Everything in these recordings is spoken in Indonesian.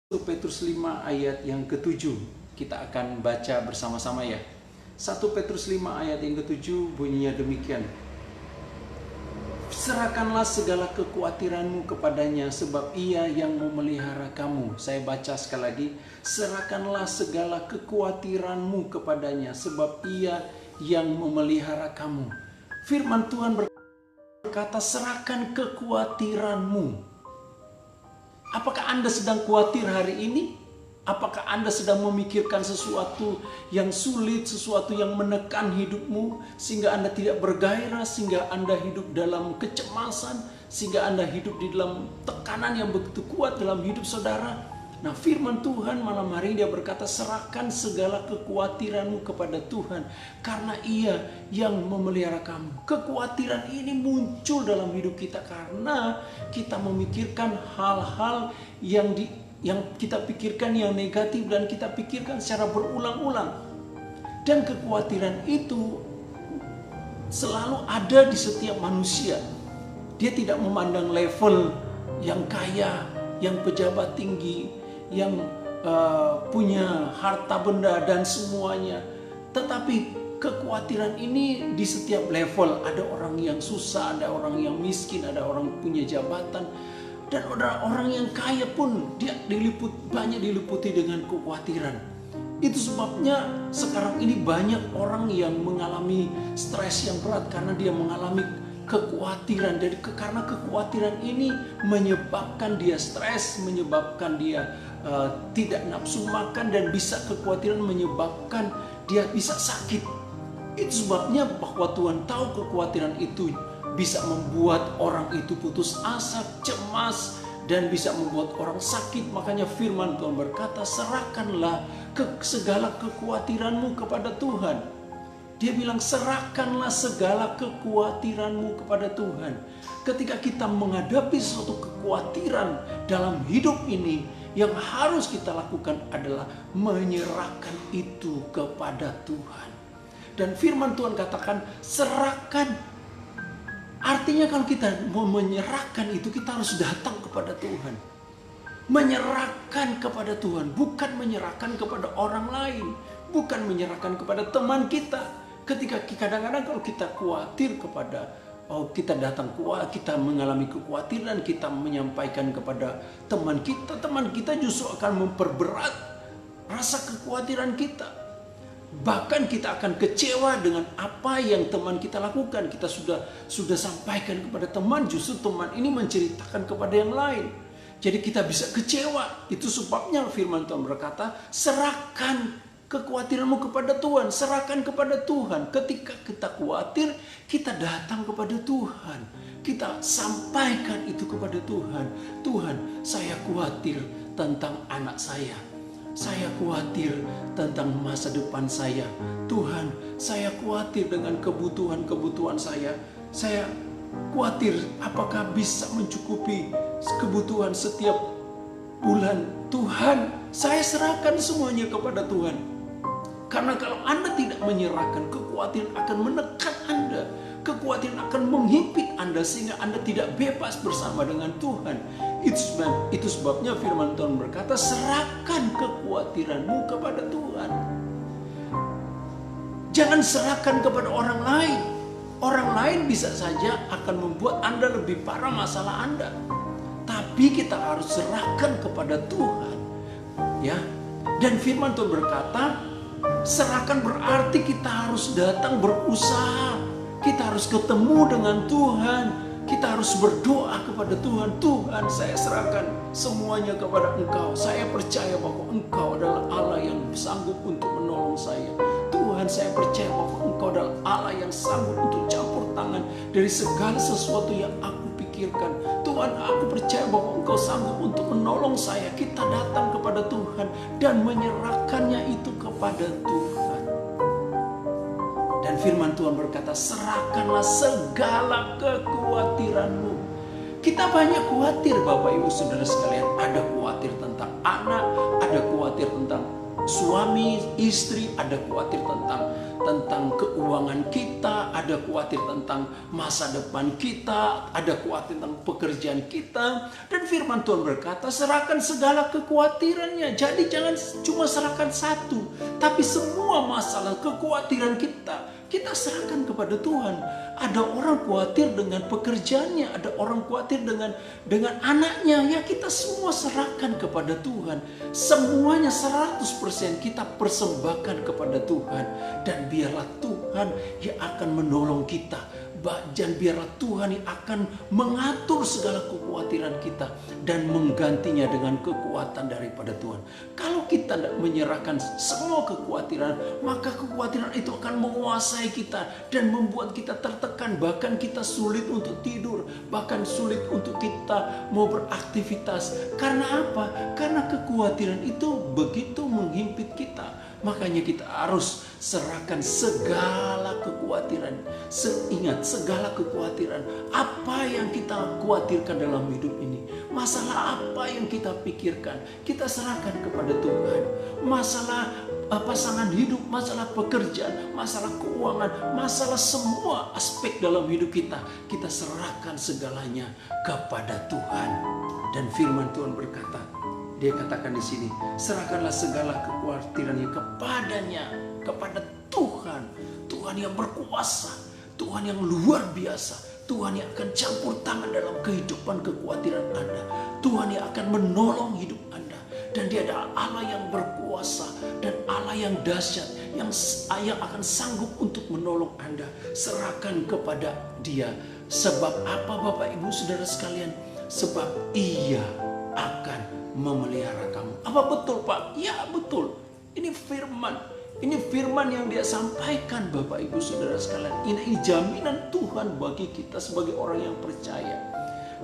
1 Petrus 5 ayat yang ke-7 kita akan baca bersama-sama ya. 1 Petrus 5 ayat yang ke-7 bunyinya demikian. Serahkanlah segala kekhawatiranmu kepadanya sebab ia yang memelihara kamu. Saya baca sekali lagi. Serahkanlah segala kekhawatiranmu kepadanya sebab ia yang memelihara kamu. Firman Tuhan berkata, serahkan kekhawatiranmu. Apakah Anda sedang khawatir hari ini? Apakah Anda sedang memikirkan sesuatu yang sulit, sesuatu yang menekan hidupmu, sehingga Anda tidak bergairah, sehingga Anda hidup dalam kecemasan, sehingga Anda hidup di dalam tekanan yang begitu kuat dalam hidup saudara? Nah, firman Tuhan malam hari ini dia berkata, serahkan segala kekhawatiranmu kepada Tuhan, karena ia yang memelihara kamu. Kekhawatiran ini muncul dalam hidup kita karena kita memikirkan hal-hal yang kita pikirkan yang negatif dan kita pikirkan secara berulang-ulang. Dan kekhawatiran itu selalu ada di setiap manusia. Dia tidak memandang level yang kaya, yang pejabat tinggi, yang punya harta benda dan semuanya. Tetapi kekhawatiran ini di setiap level. Ada orang yang susah, ada orang yang miskin, ada orang punya jabatan, dan ada orang yang kaya pun dia banyak diliputi dengan kekhawatiran. Itu sebabnya sekarang ini banyak orang yang mengalami stres yang berat karena dia mengalami kekhawatiran. Karena kekhawatiran ini menyebabkan dia stres, menyebabkan dia tidak nafsu makan, dan kekhawatiran menyebabkan dia bisa sakit. Itu sebabnya bahwa Tuhan tahu kekhawatiran itu bisa membuat orang itu putus asa, cemas, dan bisa membuat orang sakit. Makanya firman Tuhan berkata, serahkanlah segala kekhawatiranmu kepada Tuhan. Dia bilang, serahkanlah segala kekhawatiranmu kepada Tuhan. Ketika kita menghadapi suatu kekhawatiran dalam hidup ini, yang harus kita lakukan adalah menyerahkan itu kepada Tuhan. Dan firman Tuhan katakan, serahkan. Artinya kalau kita mau menyerahkan itu, kita harus datang kepada Tuhan. Menyerahkan kepada Tuhan, bukan menyerahkan kepada orang lain, bukan menyerahkan kepada teman kita. Ketika kadang-kadang kalau kita khawatir kita mengalami kekhawatiran, kita menyampaikan kepada teman kita justru akan memperberat rasa kekhawatiran kita. Bahkan kita akan kecewa dengan apa yang teman kita lakukan. Kita sudah sampaikan kepada teman, justru teman ini menceritakan kepada yang lain. Jadi kita bisa kecewa. Itu sebabnya firman Tuhan berkata, serahkan kekhawatiranmu kepada Tuhan, serahkan kepada Tuhan. Ketika kita khawatir, kita datang kepada Tuhan. Kita sampaikan itu kepada Tuhan. Tuhan, saya khawatir tentang anak saya. Saya khawatir tentang masa depan saya. Tuhan, saya khawatir dengan kebutuhan-kebutuhan saya. Saya khawatir apakah bisa mencukupi kebutuhan setiap bulan. Tuhan, saya serahkan semuanya kepada Tuhan. Karena kalau Anda tidak menyerahkan, kekhawatiran akan menekan Anda. Kekhawatiran akan menghimpit Anda sehingga Anda tidak bebas bersama dengan Tuhan. Itu sebabnya firman Tuhan berkata, serahkan kekhawatiranmu kepada Tuhan. Jangan serahkan kepada orang lain. Orang lain bisa saja akan membuat Anda lebih parah masalah Anda. Tapi kita harus serahkan kepada Tuhan. Ya. Dan firman Tuhan berkata, serahkan berarti kita harus datang berusaha. Kita harus ketemu dengan Tuhan. Kita harus berdoa kepada Tuhan. Tuhan, saya serahkan semuanya kepada Engkau. Saya percaya bahwa Engkau adalah Allah yang sanggup untuk menolong saya. Tuhan, saya percaya bahwa Engkau adalah Allah yang sanggup untuk campur tangan dari segala sesuatu yang aku pikirkan. Tuhan, aku percaya bahwa Engkau sanggup untuk menolong saya. Kita datang kepada Tuhan dan menyerahkannya itu kepada Tuhan. Dan firman Tuhan berkata, serahkanlah segala kekhawatiranmu. Kita banyak khawatir Bapak Ibu Saudara sekalian. Ada khawatir tentang anak, ada khawatir tentang suami, istri, ada khawatir tentang tentang keuangan kita, ada khawatir tentang masa depan kita, ada khawatir tentang pekerjaan kita. Dan firman Tuhan berkata, serahkan segala kekhawatirannya. Jadi jangan cuma serahkan satu, tapi semua masalah kekhawatiran kita serahkan kepada Tuhan. Ada orang khawatir dengan pekerjaannya, ada orang khawatir dengan anaknya. Ya, kita semua serahkan kepada Tuhan. Semuanya 100% kita persembahkan kepada Tuhan. Dan biarlah Tuhan yang akan menolong kita. Dan biarlah Tuhan yang akan mengatur segala kekhawatiran kita dan menggantinya dengan kekuatan daripada Tuhan. Kalau kita tidak menyerahkan semua kekhawatiran, maka kekhawatiran itu akan menguasai kita dan membuat kita tertekan, bahkan kita sulit untuk tidur, bahkan sulit untuk kita mau beraktivitas. Karena apa? Karena kekhawatiran itu begitu menghimpit kita. Makanya kita harus serahkan segala kekhawatiran. Ingat, segala kekhawatiran. Apa yang kita khawatirkan dalam hidup ini, masalah apa yang kita pikirkan, kita serahkan kepada Tuhan. Masalah pasangan hidup, masalah pekerjaan, masalah keuangan, masalah semua aspek dalam hidup kita serahkan segalanya kepada Tuhan. Dan firman Tuhan berkata, dia katakan di sini, serahkanlah segala kekhawatirannya kepadanya, kepada Tuhan. Tuhan yang berkuasa, Tuhan yang luar biasa, Tuhan yang akan campur tangan dalam kehidupan kekhawatiran Anda. Tuhan yang akan menolong hidup Anda. Dan dia adalah Allah yang berkuasa dan Allah yang dahsyat, yang akan sanggup untuk menolong Anda. Serahkan kepada Dia. Sebab apa, Bapak Ibu Saudara sekalian? Sebab Ia akan memelihara kamu. Apa betul, Pak? Ya, betul. Ini firman. Ini firman yang dia sampaikan, Bapak Ibu Saudara sekalian. Ini jaminan Tuhan bagi kita sebagai orang yang percaya.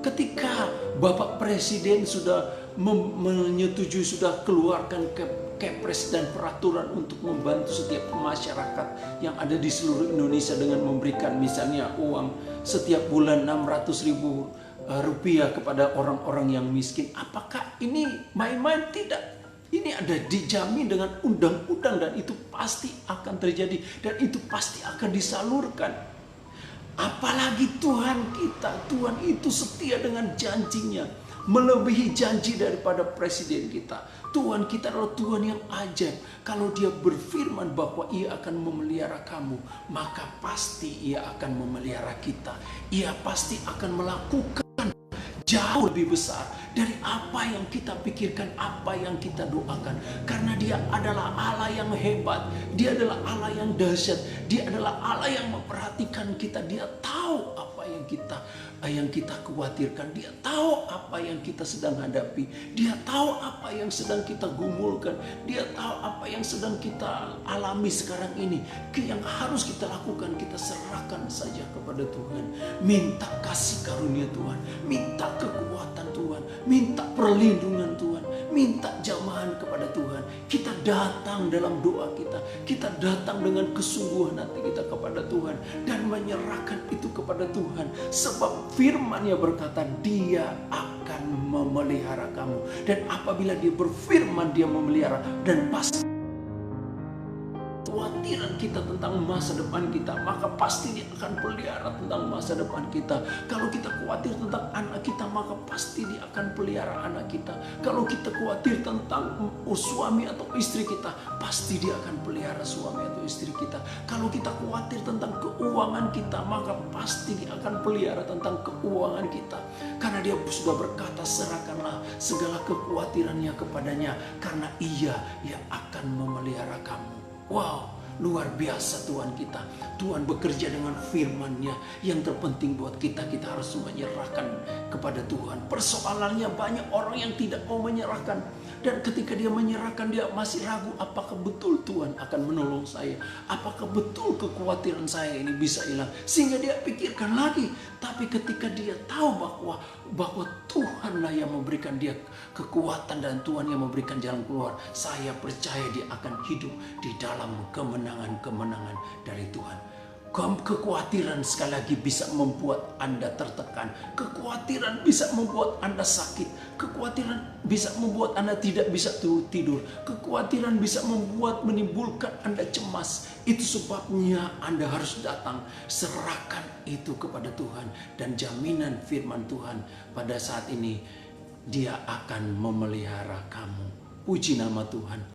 Ketika Bapak Presiden sudah menyetujui, sudah keluarkan kepres dan peraturan untuk membantu setiap masyarakat yang ada di seluruh Indonesia dengan memberikan misalnya uang setiap bulan 600.000 rupiah kepada orang-orang yang miskin. Apakah ini main-main? Tidak. Ini ada dijamin dengan undang-undang dan itu pasti akan terjadi dan itu pasti akan disalurkan. Apalagi Tuhan kita, Tuhan itu setia dengan janjinya, melebihi janji daripada presiden kita. Tuhan kita adalah Tuhan yang ajaib. Kalau dia berfirman bahwa ia akan memelihara kamu, maka pasti ia akan memelihara kita. Ia pasti akan melakukan jauh lebih besar dari apa yang kita pikirkan, apa yang kita doakan. Karena dia adalah Allah yang hebat, dia adalah Allah yang dahsyat, dia adalah Allah yang memperhatikan kita. Dia tahu apa yang kita khawatirkan, dia tahu apa yang kita sedang hadapi, dia tahu apa yang sedang kita gumulkan, dia tahu apa yang sedang kita alami sekarang ini. Yang harus kita lakukan, kita serahkan saja kepada Tuhan. Minta kasih karunia Tuhan, minta kekuatan Tuhan, minta perlindungan Tuhan, minta jamahan kepada Tuhan. Kita datang dalam doa kita datang dengan kesungguhan hati kita kepada Tuhan dan menyerahkan itu kepada Tuhan. Sebab firman-Nya berkata, dia akan memelihara kamu. Dan apabila dia berfirman, dia memelihara, dan pasti kekhawatiran kita tentang masa depan kita, maka pasti dia akan pelihara tentang masa depan kita. Kalau kita khawatir tentang anak kita, maka pasti dia akan pelihara anak kita. Kalau kita khawatir tentang suami atau istri kita, pasti dia akan pelihara suami atau istri kita. Kalau kita khawatir tentang keuangan kita, maka pasti dia akan pelihara tentang keuangan kita. Karena dia sudah berkata, serahkanlah segala kekhawatirannya kepadanya, karena ia yang akan memelihara kamu. Wow, luar biasa Tuhan kita. Tuhan bekerja dengan firman-Nya. Yang terpenting buat kita harus menyerahkan kepada Tuhan. Persoalannya banyak orang yang tidak mau menyerahkan. Dan ketika dia menyerahkan, dia masih ragu, apakah betul Tuhan akan menolong saya? Apakah betul kekhawatiran saya ini bisa hilang? Sehingga dia pikirkan lagi. Tapi ketika dia tahu bahwa Tuhanlah yang memberikan dia kekuatan dan Tuhan yang memberikan jalan keluar, saya percaya dia akan hidup di dalam kemenangan-kemenangan dari Tuhan. Kekhawatiran sekali lagi bisa membuat Anda tertekan. Kekhawatiran bisa membuat Anda sakit. Kekhawatiran bisa membuat Anda tidak bisa tidur. Kekhawatiran bisa menimbulkan Anda cemas. Itu sebabnya Anda harus datang. Serahkan itu kepada Tuhan. Dan jaminan firman Tuhan pada saat ini, Dia akan memelihara kamu. Puji nama Tuhan.